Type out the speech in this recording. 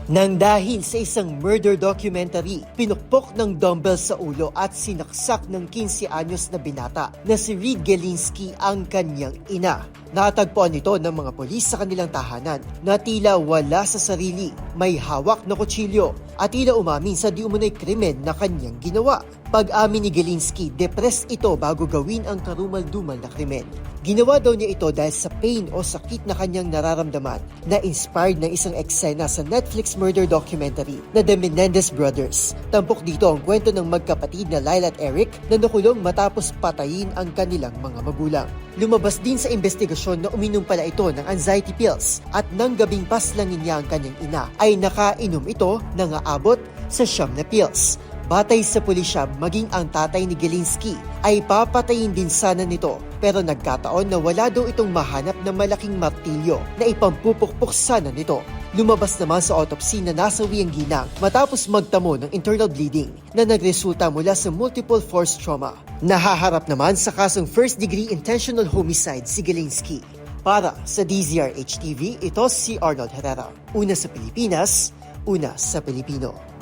Nang dahil sa isang murder documentary, pinukpok ng dumbbell sa ulo at sinaksak ng 15 anyos na binata na si Reed Galinsky ang kanyang ina. Natagpuan ito ng mga pulis sa kanilang tahanan na tila wala sa sarili, may hawak na kutsilyo at tila umamin sa di umunay krimen na kanyang ginawa. Pag-amin ni Galinsky, depressed ito bago gawin ang karumal-dumal na krimen. Ginawa daw niya ito dahil sa pain o sakit na kanyang nararamdaman na inspired ng isang eksena sa Netflix murder documentary na The Menendez Brothers. Tampok dito ang kwento ng magkapatid na Lyle at Eric na nakulong matapos patayin ang kanilang mga magulang. Lumabas din sa investigasyon na uminom pala ito ng anxiety pills at nang gabing paslangin niya ang kanyang ina ay nakainom ito ng aabot sa 9 na pills. Batay sa pulisya, maging ang tatay ni Galinsky ay papatayin din sana nito pero nagkataon na wala daw itong mahanap na malaking martilyo na ipampupukpok sana nito. Lumabas naman sa autopsy na nasawi ang ginang matapos magtamo ng internal bleeding na nagresulta mula sa multiple force trauma. Nahaharap naman sa kasong first-degree intentional homicide si Galinsky. Para sa DZRH TV, ito si Arnold Herrera. Una sa Pilipinas, una sa Pilipino.